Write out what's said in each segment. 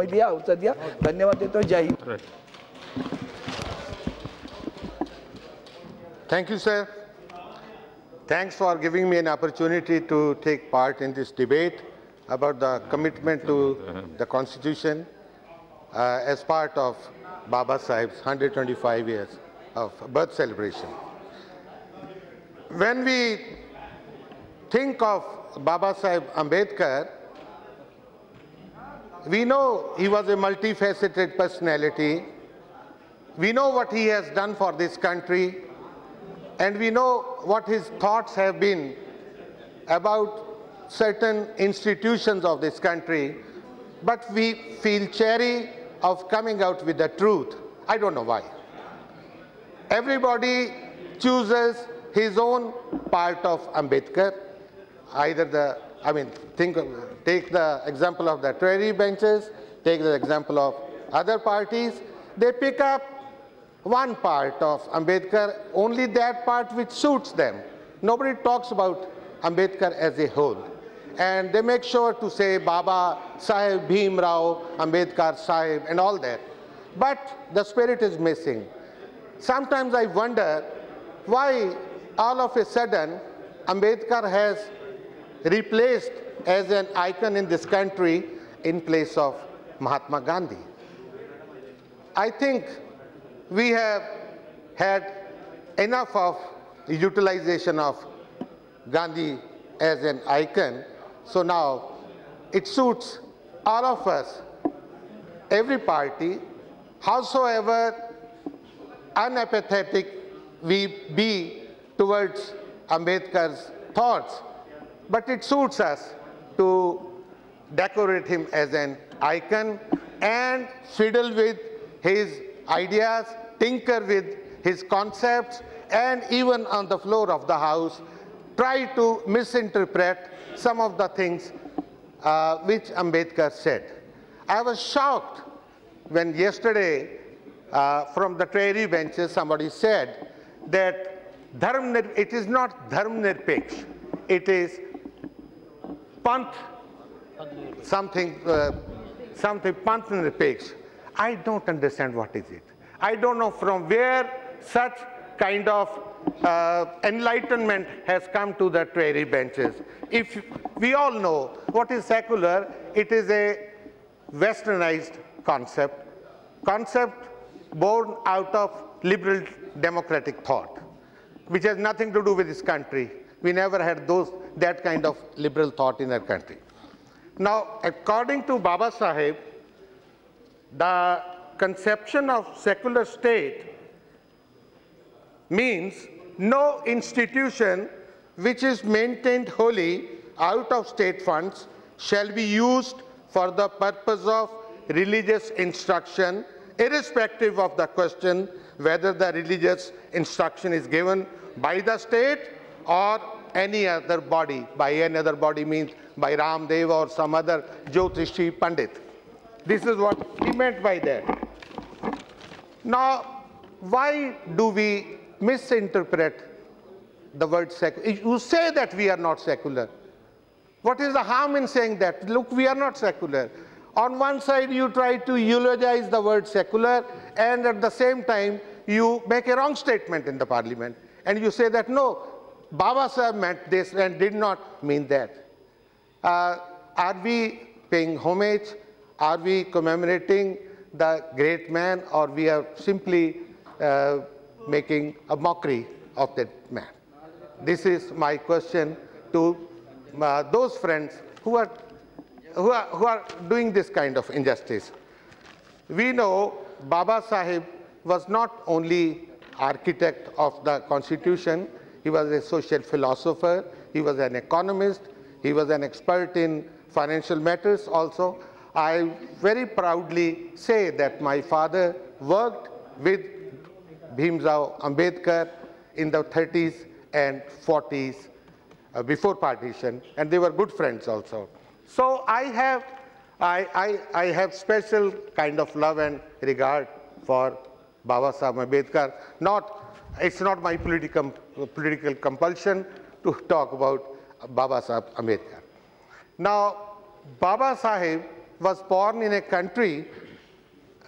दिया अवसर दिया, धन्यवाद देता हूं। जय Hind. Thank you, sir. Thanks for giving me an opportunity to take part in this debate about the commitment to the Constitution as part of Baba Sahib's 125 years of birth celebration. When we think of Baba Sahib Ambedkar, we know he was a multifaceted personality. We know what he has done for this country, and we know what his thoughts have been about certain institutions of this country, but we feel chary of coming out with the truth. I don't know why. Everybody chooses his own part of Ambedkar. Either take the example of the Treasury benches, take the example of other parties. They pick up one part of Ambedkar, only that part which suits them. Nobody talks about Ambedkar as a whole. And they make sure to say Baba Sahib, Bhim Rao, Ambedkar Sahib, and all that. But the spirit is missing. Sometimes I wonder why all of a sudden Ambedkar has replaced as an icon in this country in place of Mahatma Gandhi. I think we have had enough of utilization of Gandhi as an icon, so now it suits all of us, every party, howsoever unapathetic we be towards Ambedkar's thoughts, but it suits us to decorate him as an icon and fiddle with his ideas, tinker with his concepts, and even on the floor of the House, try to misinterpret some of the things which Ambedkar said. I was shocked when yesterday from the Treasury benches somebody said that it is not Dharm Nirpeksh, it is Panth, something Panth Nirpeksh. I don't understand what is it. I don't know from where such kind of enlightenment has come to the Treasury benches. If we all know what is secular, it is a westernized concept born out of liberal democratic thought, which has nothing to do with this country. We never had that kind of liberal thought in our country. Now, according to Baba Sahib, the conception of secular state means no institution which is maintained wholly out of state funds shall be used for the purpose of religious instruction, irrespective of the question whether the religious instruction is given by the state or any other body. By any other body means by Ramdev or some other Jyotishi Pandit. This is what he meant by that. Now, why do we misinterpret the word secular? You say that we are not secular. What is the harm in saying that? Look, we are not secular. On one side, you try to eulogize the word secular, and at the same time, you make a wrong statement in the parliament. And you say that, no, Baba Sahib meant this and did not mean that. Are we paying homage? Are we commemorating the great man, or we are simply making a mockery of that man? This is my question to those friends who are doing this kind of injustice. We know Baba Sahib was not only architect of the Constitution, he was a social philosopher, he was an economist, he was an expert in financial matters also. I very proudly say that my father worked with Bhim Rao Ambedkar in the 30s and 40s before partition, and they were good friends also. So I have special kind of love and regard for Baba Sahib Ambedkar. It's not my political compulsion to talk about Baba Sahib Ambedkar. Now, Baba Sahib was born in a country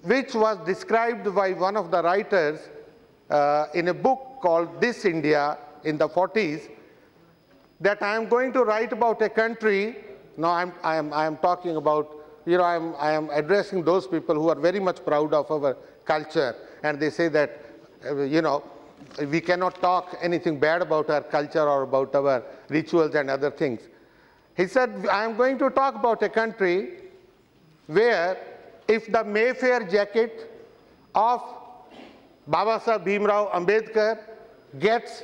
which was described by one of the writers in a book called This India in the 40s, that I am going to write about a country. Now I am talking about, I am addressing those people who are very much proud of our culture, and they say that, we cannot talk anything bad about our culture or about our rituals and other things. He said, I am going to talk about a country where if the Mayfair jacket of Babasaheb Bhimrao Ambedkar gets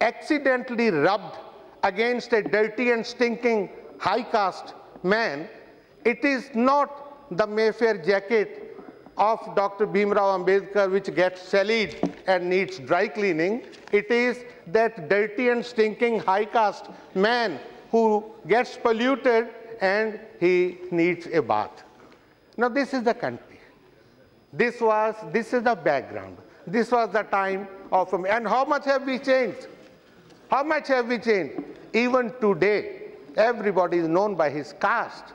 accidentally rubbed against a dirty and stinking high caste man, it is not the Mayfair jacket of Dr. Bhimrao Ambedkar which gets sullied and needs dry cleaning. It is that dirty and stinking high caste man who gets polluted and he needs a bath. Now this is the country. This is the background. This was the time of, and how much have we changed? How much have we changed? Even today, everybody is known by his caste.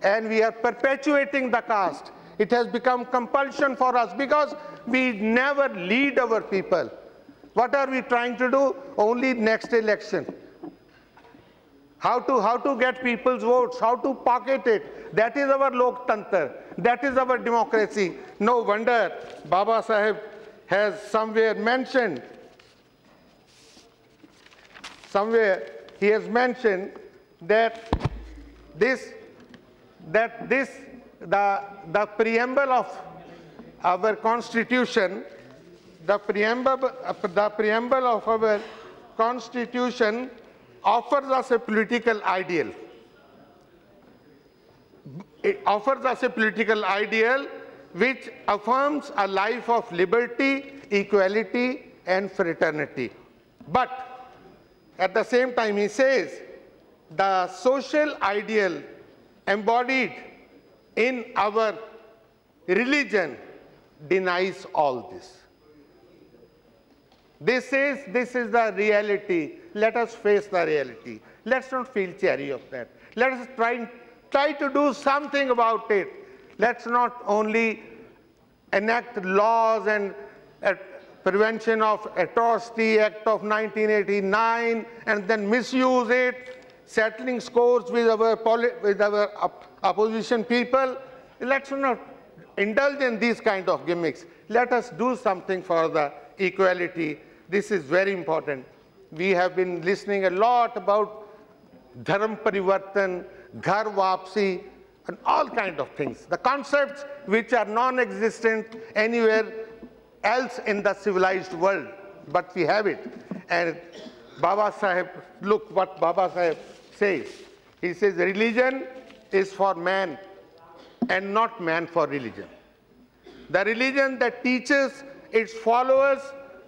And we are perpetuating the caste. It has become compulsion for us because we never lead our people. What are we trying to do? Only next election. How to get people's votes, how to pocket it. That is our Loktantra. That is our democracy. No wonder Baba Saheb has somewhere mentioned, he has mentioned that the preamble of our constitution, the preamble of our constitution offers us a political ideal. It offers us a political ideal which affirms a life of liberty, equality, and fraternity. But at the same time, he says the social ideal embodied in our religion denies all this. This is the reality. Let us face the reality. Let's not feel cherry of that. Let us try to do something about it. Let's not only enact laws and Prevention of Atrocity Act of 1989 and then misuse it, settling scores with our opposition people. Let's not indulge in these kind of gimmicks. Let us do something for the equality. This is very important. We have been listening a lot about Dharam Parivartan, Ghar Vapsi, and all kinds of things. The concepts which are non-existent anywhere else in the civilized world, but we have it. And Baba Saheb, look what Baba Saheb says. He says religion is for man and not man for religion. The religion that teaches its followers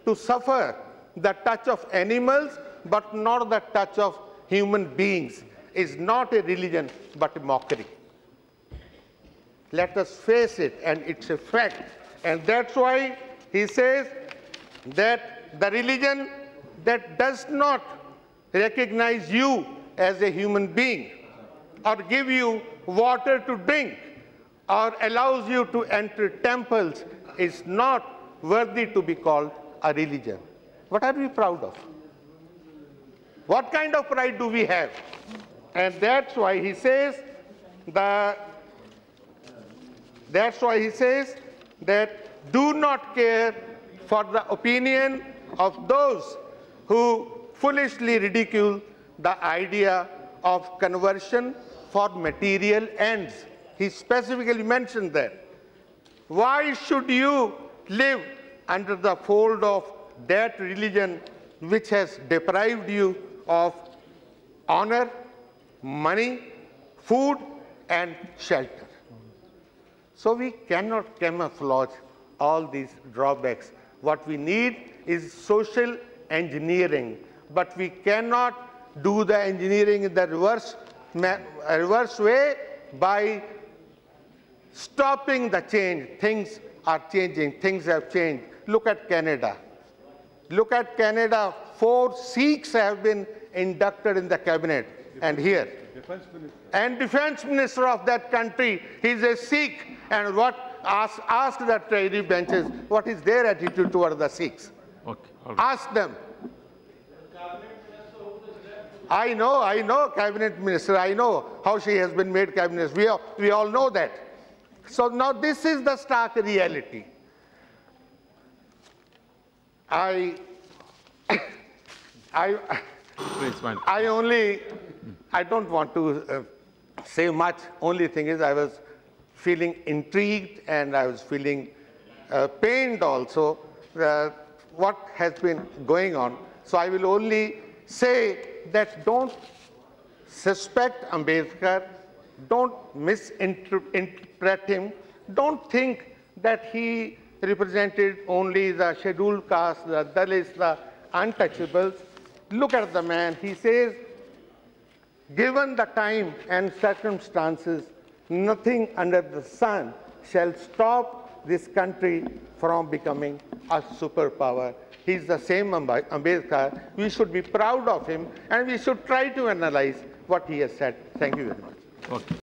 to suffer the touch of animals but not the touch of human beings is not a religion but a mockery. Let us face it, and it's a fact. And that's why he says that the religion that does not recognize you as a human being or give you water to drink or allows you to enter temples is not worthy to be called a religion. What are we proud of? What kind of pride do we have? And that's why he says that do not care for the opinion of those who foolishly ridicule the idea of conversion for material ends. He specifically mentioned that. Why should you live under the fold of that religion which has deprived you of honor, money, food, and shelter? So we cannot camouflage all these drawbacks. What we need is social engineering, but we cannot do the engineering in the reverse way by stopping the change. Things are changing. Things have changed. Look at Canada. Look at Canada. 4 Sikhs have been inducted in the cabinet. and here. And defense minister of that country, he's a Sikh, and ask the Treasury benches what is their attitude toward the Sikhs. Okay. All right. Ask them. I know cabinet minister, I know how she has been made cabinet minister. We all know that. So now this is the stark reality. I don't want to say much. Only thing is I was feeling intrigued and I was feeling pained also what has been going on. So I will only say that don't suspect Ambedkar, don't misinterpret him, don't think that he represented only the scheduled caste, the Dalits, the untouchables. Look at the man. He says, given the time and circumstances, nothing under the sun shall stop this country from becoming a superpower. He's the same Ambedkar. We should be proud of him, and we should try to analyze what he has said. Thank you very much. Okay.